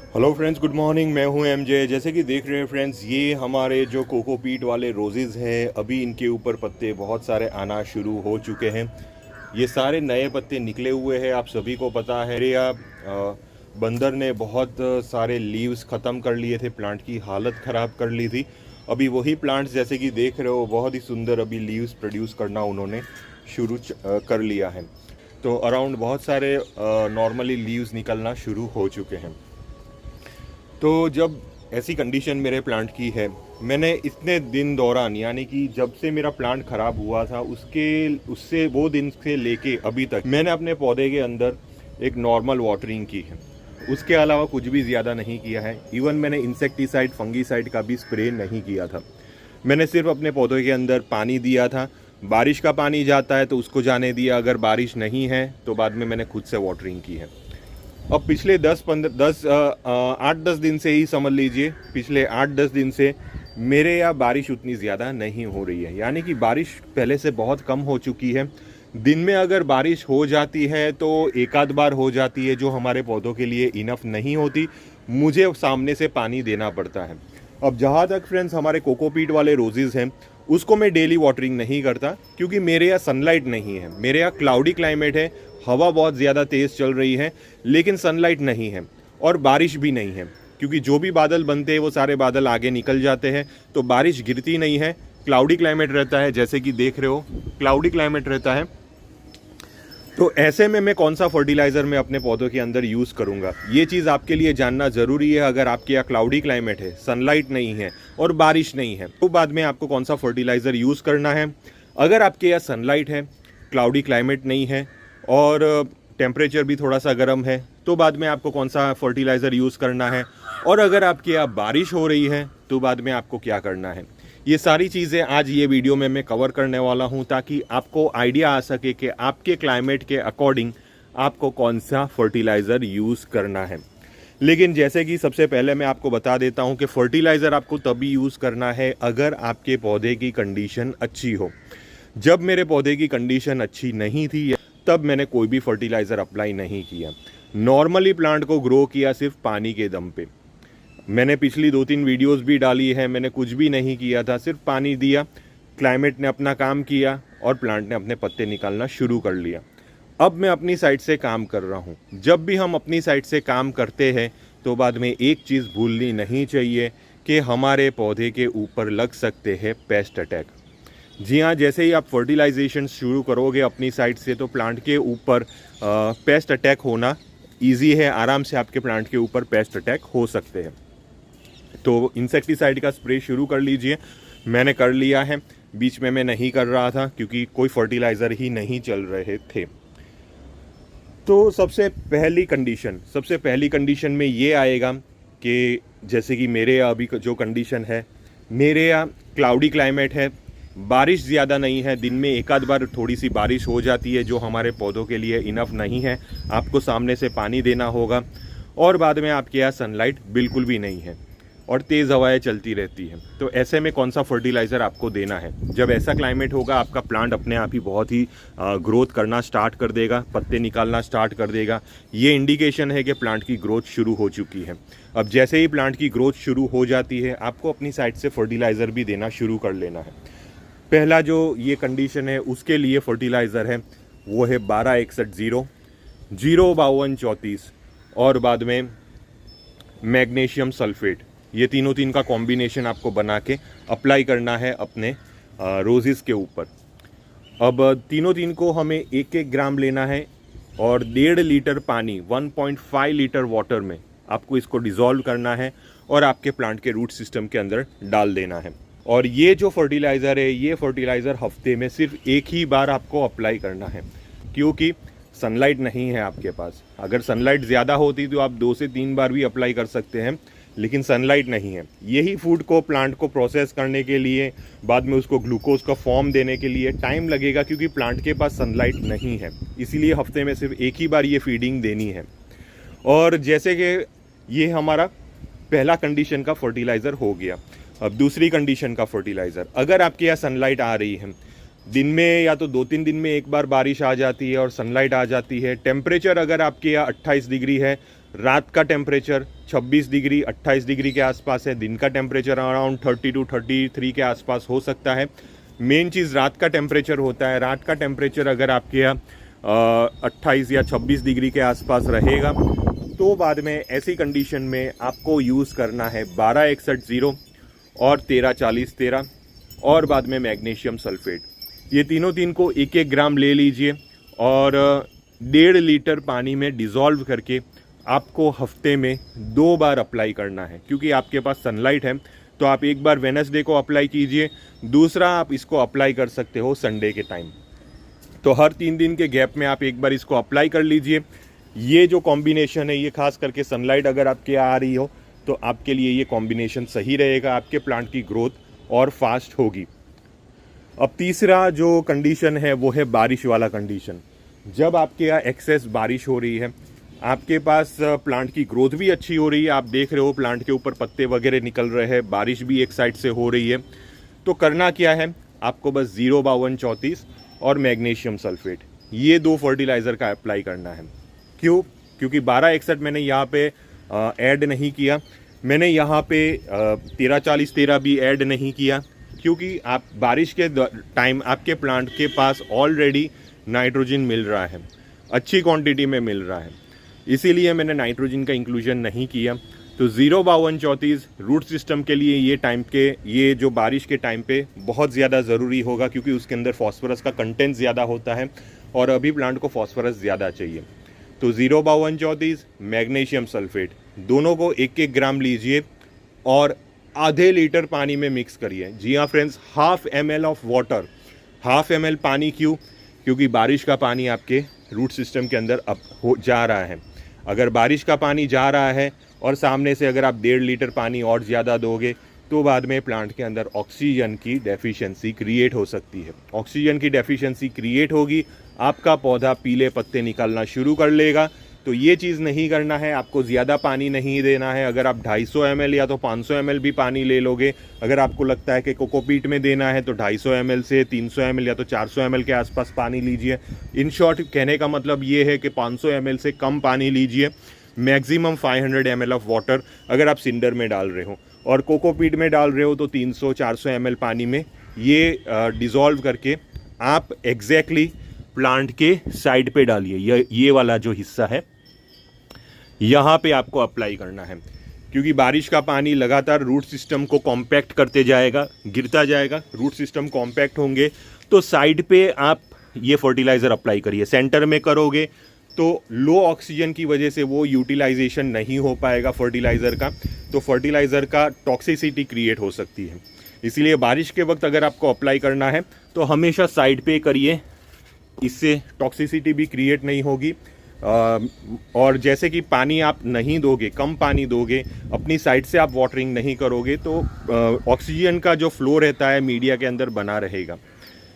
Hello friends, good morning. मैं हूं MJ. जैसे कि देख रहे हैं फ्रेंड्स, ये हमारे जो कोकोपीट वाले रोजेज़ हैं, अभी इनके ऊपर पत्ते बहुत सारे आना शुरू हो चुके हैं। ये सारे नए पत्ते निकले हुए हैं, आप सभी को पता है। या बंदर ने बहुत सारे लीव्स ख़त्म कर लिए थे, प्लांट की हालत ख़राब कर ली थी। अभी वही प्लांट्स जैसे कि देख रहे हो, बहुत ही सुंदर अभी लीव्स प्रोड्यूस करना उन्होंने शुरू कर लिया है। तो अराउंड बहुत सारे नॉर्मली लीव्स निकलना शुरू हो चुके हैं। तो जब ऐसी कंडीशन मेरे प्लांट की है, मैंने इतने दिन दौरान, यानी कि जब से मेरा प्लांट ख़राब हुआ था उससे वो दिन से लेके अभी तक मैंने अपने पौधे के अंदर एक नॉर्मल वाटरिंग की है। उसके अलावा कुछ भी ज़्यादा नहीं किया है। इवन मैंने इंसेक्टिसाइड, फंगीसाइड का भी स्प्रे नहीं किया था। मैंने सिर्फ अपने पौधों के अंदर पानी दिया था। बारिश का पानी जाता है तो उसको जाने दिया, अगर बारिश नहीं है तो बाद में मैंने खुद से वाटरिंग की है। अब पिछले 8-10 दिन से ही समझ लीजिए, पिछले 8-10 दिन से मेरे यहाँ बारिश उतनी ज़्यादा नहीं हो रही है। यानी कि बारिश पहले से बहुत कम हो चुकी है। दिन में अगर बारिश हो जाती है तो एक आध बार हो जाती है, जो हमारे पौधों के लिए इनफ नहीं होती। मुझे सामने से पानी देना पड़ता है। अब जहाँ तक फ्रेंड्स हमारे कोकोपीट वाले रोजेज़ हैं, उसको मैं डेली वाटरिंग नहीं करता, क्योंकि मेरे यहाँ सनलाइट नहीं है। मेरे यहाँ क्लाउडी क्लाइमेट है, हवा बहुत ज़्यादा तेज़ चल रही है, लेकिन सनलाइट नहीं है और बारिश भी नहीं है। क्योंकि जो भी बादल बनते हैं वो सारे बादल आगे निकल जाते हैं, तो बारिश गिरती नहीं है। क्लाउडी क्लाइमेट रहता है, जैसे कि देख रहे हो क्लाउडी क्लाइमेट रहता है। तो ऐसे में मैं कौन सा फर्टिलाइज़र मैं अपने पौधों के अंदर यूज़ करूँगा, ये चीज़ आपके लिए जानना ज़रूरी है। अगर आपके यहाँ क्लाउडी क्लाइमेट है, सनलाइट नहीं है और बारिश नहीं है, तो बाद में आपको कौन सा फर्टिलाइज़र यूज़ करना है। अगर आपके यहाँ सनलाइट है, क्लाउडी क्लाइमेट नहीं है और टेम्परेचर भी थोड़ा सा गर्म है, तो बाद में आपको कौन सा फर्टिलाइज़र यूज़ करना है। और अगर आपके यहाँ बारिश हो रही है तो बाद में आपको क्या करना है। ये सारी चीज़ें आज ये वीडियो में मैं कवर करने वाला हूँ, ताकि आपको आइडिया आ सके कि आपके क्लाइमेट के अकॉर्डिंग आपको कौन सा फर्टिलाइज़र यूज़ करना है। लेकिन जैसे कि सबसे पहले मैं आपको बता देता हूँ कि फर्टिलाइज़र आपको तभी यूज़ करना है अगर आपके पौधे की कंडीशन अच्छी हो। जब मेरे पौधे की कंडीशन अच्छी नहीं थी, तब मैंने कोई भी फर्टिलाइज़र अप्लाई नहीं किया। नॉर्मली प्लांट को ग्रो किया सिर्फ पानी के दम पे। मैंने पिछली 2-3 वीडियोस भी डाली है, मैंने कुछ भी नहीं किया था, सिर्फ पानी दिया, क्लाइमेट ने अपना काम किया और प्लांट ने अपने पत्ते निकालना शुरू कर लिया। अब मैं अपनी साइड से काम कर रहा हूँ। जब भी हम अपनी साइड से काम करते हैं तो बाद में एक चीज़ भूलनी नहीं चाहिए कि हमारे पौधे के ऊपर लग सकते हैं पेस्ट अटैक। जी हाँ, जैसे ही आप फर्टिलाइजेशन शुरू करोगे अपनी साइड से, तो प्लांट के ऊपर पेस्ट अटैक होना ईजी है। आराम से आपके प्लांट के ऊपर पेस्ट अटैक हो सकते हैं। तो इंसेक्टिसाइड का स्प्रे शुरू कर लीजिए। मैंने कर लिया है, बीच में मैं नहीं कर रहा था क्योंकि कोई फर्टिलाइज़र ही नहीं चल रहे थे। तो सबसे पहली कंडीशन में ये आएगा कि जैसे कि मेरे यहाँ अभी जो कंडीशन है, मेरे यहाँ क्लाउडी क्लाइमेट है, बारिश ज़्यादा नहीं है। दिन में एक आध बार थोड़ी सी बारिश हो जाती है, जो हमारे पौधों के लिए इनफ नहीं है। आपको सामने से पानी देना होगा और बाद में आपके यहाँ सनलाइट बिल्कुल भी नहीं है और तेज़ हवाएं चलती रहती हैं। तो ऐसे में कौन सा फर्टिलाइज़र आपको देना है। जब ऐसा क्लाइमेट होगा, आपका प्लांट अपने आप ही बहुत ही ग्रोथ करना स्टार्ट कर देगा, पत्ते निकालना स्टार्ट कर देगा। ये इंडिकेशन है कि प्लांट की ग्रोथ शुरू हो चुकी है। अब जैसे ही प्लांट की ग्रोथ शुरू हो जाती है, आपको अपनी साइड से फर्टिलाइज़र भी देना शुरू कर लेना है। पहला जो ये कंडीशन है, उसके लिए फर्टिलाइज़र है वो है 1261-0, 052-34 और बाद में मैग्नीशियम सल्फेट। ये तीन का कॉम्बिनेशन आपको बना के अप्लाई करना है अपने रोजेज़ के ऊपर। अब तीन को हमें 1-1 ग्राम लेना है और 1.5 लीटर पानी, 1.5 लीटर वाटर में आपको इसको डिज़ोल्व करना है और आपके प्लांट के रूट सिस्टम के अंदर डाल देना है। और ये जो फर्टिलाइज़र है, ये फर्टिलाइज़र हफ्ते में सिर्फ एक ही बार आपको अप्लाई करना है, क्योंकि सनलाइट नहीं है आपके पास। अगर सनलाइट ज़्यादा होती तो आप 2 से 3 बार भी अप्लाई कर सकते हैं, लेकिन सनलाइट नहीं है। यही फूड को प्लांट को प्रोसेस करने के लिए, बाद में उसको ग्लूकोज का फॉर्म देने के लिए टाइम लगेगा, क्योंकि प्लांट के पास सनलाइट नहीं है। इसीलिए हफ्ते में सिर्फ एक ही बार ये फीडिंग देनी है। और जैसे कि ये हमारा पहला कंडीशन का फर्टिलाइज़र हो गया। अब दूसरी कंडीशन का फर्टिलाइज़र, अगर आपके यहाँ सनलाइट आ रही है, दिन में या तो 2-3 दिन में एक बार बारिश आ जाती है और सनलाइट आ जाती है, टेम्परेचर अगर आपके यहाँ 28 डिग्री है, रात का टेम्परेचर 26 डिग्री 28 डिग्री के आसपास है, दिन का टेम्परेचर अराउंड 30 टू 33 के आसपास हो सकता है। मेन चीज़ रात का टेम्परेचर होता है। रात का टेम्परेचर अगर आपके यहाँ 28 या 26 डिग्री के आसपास रहेगा तो बाद में ऐसी कंडीशन में आपको यूज़ करना है 1261 और 1340 और बाद में मैग्नीशियम सल्फेट। ये तीन को 1-1 ग्राम ले लीजिए और 1.5 लीटर पानी में डिज़ोल्व करके आपको हफ्ते में 2 बार अप्लाई करना है। क्योंकि आपके पास सनलाइट है तो आप एक बार वेडनेसडे को अप्लाई कीजिए, दूसरा आप इसको अप्लाई कर सकते हो संडे के टाइम। तो हर 3 दिन के गैप में आप एक बार इसको अप्लाई कर लीजिए। ये जो कॉम्बिनेशन है ये खास करके सनलाइट अगर आपके यहाँ आ रही हो तो आपके लिए ये कॉम्बिनेशन सही रहेगा, आपके प्लांट की ग्रोथ और फास्ट होगी। अब तीसरा जो कंडीशन है वो है बारिश वाला कंडीशन। जब आपके यहाँ एक्सेस बारिश हो रही है, आपके पास प्लांट की ग्रोथ भी अच्छी हो रही है, आप देख रहे हो प्लांट के ऊपर पत्ते वगैरह निकल रहे हैं, बारिश भी एक साइड से हो रही है, तो करना क्या है, आपको बस 05234 और मैग्नीशियम सल्फेट ये 2 फर्टिलाइज़र का अप्लाई करना है। क्यों? क्योंकि 1261 मैंने यहाँ पे ऐड नहीं किया, मैंने यहाँ पे 1340 भी ऐड नहीं किया, क्योंकि आप बारिश के टाइम आपके प्लांट के पास ऑलरेडी नाइट्रोजन मिल रहा है, अच्छी क्वांटिटी में मिल रहा है, इसीलिए मैंने नाइट्रोजन का इंक्लूजन नहीं किया। तो 05234 रूट सिस्टम के लिए ये जो बारिश के टाइम पे बहुत ज़्यादा ज़रूरी होगा, क्योंकि उसके अंदर फॉस्फोरस का कंटेंट ज़्यादा होता है और अभी प्लांट को फॉस्फोरस ज़्यादा चाहिए। तो 05234 मैग्नीशियम सल्फेट दोनों को 1-1 ग्राम लीजिए और आधे लीटर पानी में मिक्स करिए। जी हाँ friends, 1/2 ml of water, 1/2 ml पानी। क्यों? क्योंकि बारिश का पानी आपके रूट सिस्टम के अंदर अब जा रहा है। अगर बारिश का पानी जा रहा है और सामने से अगर आप 1.5 लीटर पानी और ज़्यादा दोगे तो बाद में प्लांट के अंदर ऑक्सीजन की डेफिशिएंसी क्रिएट हो सकती है। ऑक्सीजन की डेफिशिएंसी क्रिएट होगी, आपका पौधा पीले पत्ते निकालना शुरू कर लेगा। तो ये चीज़ नहीं करना है, आपको ज़्यादा पानी नहीं देना है। अगर आप 250 ml या तो 500 ml भी पानी ले लोगे, अगर आपको लगता है कि कोकोपीट में देना है तो 250 ml से 300 ml या तो 400 ml के आसपास पानी लीजिए। इन शॉर्ट कहने का मतलब ये है कि 500 ml से कम पानी लीजिए, मैक्सिमम 500 ml ऑफ वाटर अगर आप सिंडर में डाल रहे हो, और कोकोपीट में डाल रहे हो तो 300-400 ml पानी में ये डिज़ोल्व करके आप एग्जैक्टली प्लांट के साइड पे डालिए। ये वाला जो हिस्सा है यहाँ पे आपको अप्लाई करना है, क्योंकि बारिश का पानी लगातार रूट सिस्टम को कॉम्पैक्ट करते जाएगा, गिरता जाएगा, रूट सिस्टम कॉम्पैक्ट होंगे तो साइड पे आप ये फर्टिलाइज़र अप्लाई करिए। सेंटर में करोगे तो लो ऑक्सीजन की वजह से वो यूटिलाइजेशन नहीं हो पाएगा फर्टिलाइज़र का, तो फर्टिलाइज़र का टॉक्सिसिटी क्रिएट हो सकती है। इसीलिए बारिश के वक्त अगर आपको अप्लाई करना है तो हमेशा साइड पे करिए, इससे टॉक्सिसिटी भी क्रिएट नहीं होगी। और जैसे कि पानी आप नहीं दोगे, कम पानी दोगे, अपनी साइड से आप वाटरिंग नहीं करोगे तो ऑक्सीजन का जो फ्लो रहता है मीडिया के अंदर बना रहेगा।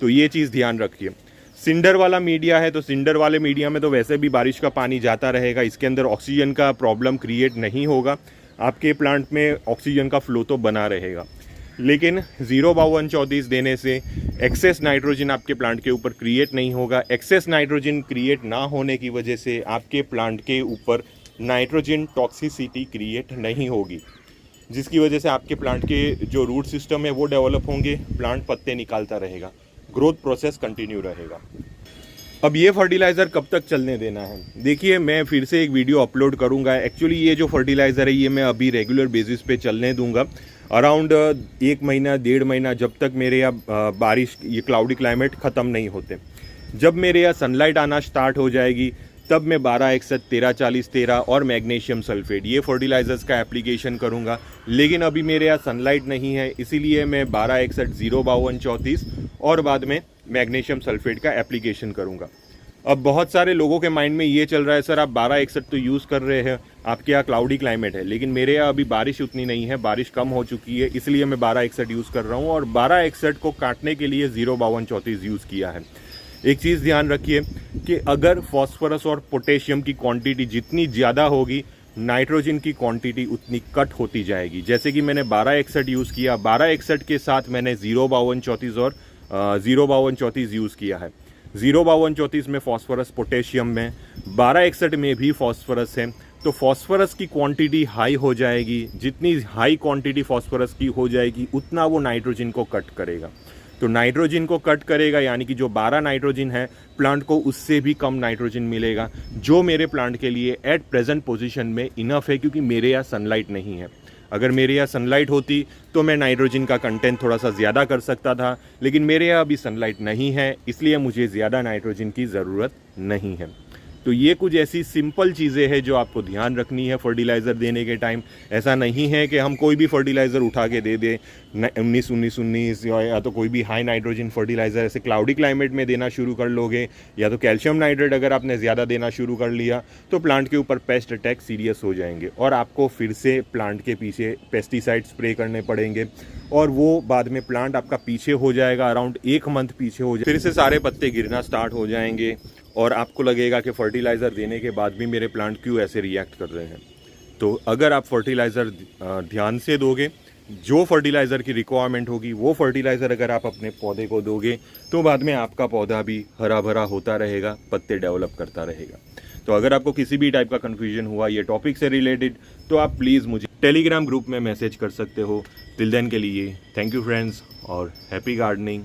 तो ये चीज़ ध्यान रखिए। सिंडर वाला मीडिया है तो सिंडर वाले मीडिया में तो वैसे भी बारिश का पानी जाता रहेगा, इसके अंदर ऑक्सीजन का प्रॉब्लम क्रिएट नहीं होगा, आपके प्लांट में ऑक्सीजन का फ्लो तो बना रहेगा। लेकिन 05234 देने से एक्सेस नाइट्रोजन आपके प्लांट के ऊपर क्रिएट नहीं होगा। एक्सेस नाइट्रोजन क्रिएट ना होने की वजह से आपके प्लांट के ऊपर नाइट्रोजन टॉक्सिसिटी क्रिएट नहीं होगी, जिसकी वजह से आपके प्लांट के जो रूट सिस्टम है वो डेवलप होंगे, प्लांट पत्ते निकालता रहेगा, ग्रोथ प्रोसेस कंटिन्यू रहेगा। अब ये फर्टिलाइज़र कब तक चलने देना है? देखिए, मैं फिर से एक वीडियो अपलोड करूँगा। एक्चुअली ये जो फर्टिलाइज़र है ये मैं अभी रेगुलर बेसिस पे चलने दूंगा अराउंड 1 महीना 1.5 महीना, जब तक मेरे यहाँ बारिश, ये क्लाउडी क्लाइमेट ख़त्म नहीं होते। जब मेरे यहाँ सनलाइट आना स्टार्ट हो जाएगी तब मैं 1261, 1340 और मैग्नीशियम सल्फेट ये फर्टिलाइज़र्स का एप्लीकेशन करूँगा। लेकिन अभी मेरे यहाँ सनलाइट नहीं है, इसीलिए मैं 1261, 05234 और बाद में मैग्नीशियम सल्फेट का एप्लीकेशन करूँगा। अब बहुत सारे लोगों के माइंड में ये चल रहा है, सर आप 1261 तो यूज़ कर रहे हैं, आपके यहाँ क्लाउडी क्लाइमेट है, लेकिन मेरे यहाँ अभी बारिश उतनी नहीं है, बारिश कम हो चुकी है, इसलिए मैं 1261 यूज़ कर रहा हूँ और 1261 को काटने के लिए 05234 यूज़ किया है। एक चीज़ ध्यान रखिए कि अगर फॉस्फोरस और पोटेशियम की क्वांटिटी जितनी ज़्यादा होगी, नाइट्रोजन की क्वांटिटी उतनी कट होती जाएगी। जैसे कि मैंने 1261 यूज़ किया, 1261 के साथ मैंने 05234 और 05234 यूज़ किया है। 05234 में फॉस्फोरस पोटेशियम में, 1261 में भी फॉस्फोरस है, तो फॉस्फोरस की क्वांटिटी हाई हो जाएगी। जितनी हाई क्वांटिटी फॉस्फोरस की हो जाएगी उतना वो नाइट्रोजन को कट करेगा। तो नाइट्रोजन को कट करेगा यानी कि जो 12 नाइट्रोजन है प्लांट को उससे भी कम नाइट्रोजन मिलेगा, जो मेरे प्लांट के लिए एट प्रेजेंट पोजीशन में इनफ है, क्योंकि मेरे यहाँ सनलाइट नहीं है। अगर मेरे यहाँ सनलाइट होती तो मैं नाइट्रोजन का कंटेंट थोड़ा सा ज़्यादा कर सकता था, लेकिन मेरे यहाँ अभी सनलाइट नहीं है, इसलिए मुझे ज़्यादा नाइट्रोजन की ज़रूरत नहीं है। तो ये कुछ ऐसी सिंपल चीज़ें हैं जो आपको ध्यान रखनी है फर्टिलाइज़र देने के टाइम। ऐसा नहीं है कि हम कोई भी फर्टिलाइज़र उठा के दे दें 19-19-19 या तो कोई भी हाई नाइट्रोजन फर्टिलाइज़र ऐसे क्लाउडी क्लाइमेट में देना शुरू कर लोगे, या तो कैल्शियम नाइट्रेट अगर आपने ज़्यादा देना शुरू कर लिया तो प्लांट के ऊपर पेस्ट अटैक सीरियस हो जाएंगे और आपको फिर से प्लांट के पीछे पेस्टिसाइड स्प्रे करने पड़ेंगे और वो बाद में प्लांट आपका पीछे हो जाएगा, अराउंड 1 मंथ पीछे हो जाएगा, फिर से सारे पत्ते गिरना स्टार्ट हो जाएंगे और आपको लगेगा कि फर्टिलाइज़र देने के बाद भी मेरे प्लांट क्यों ऐसे रिएक्ट कर रहे हैं। तो अगर आप फर्टिलाइज़र ध्यान से दोगे, जो फर्टिलाइज़र की रिक्वायरमेंट होगी वो फर्टिलाइज़र अगर आप अपने पौधे को दोगे तो बाद में आपका पौधा भी हरा भरा होता रहेगा, पत्ते डेवलप करता रहेगा। तो अगर आपको किसी भी टाइप का कन्फ्यूजन हुआ ये टॉपिक से रिलेटेड तो आप प्लीज़ मुझे टेलीग्राम ग्रुप में मैसेज कर सकते हो। टिल देन के लिए थैंक यू फ्रेंड्स और हैप्पी गार्डनिंग।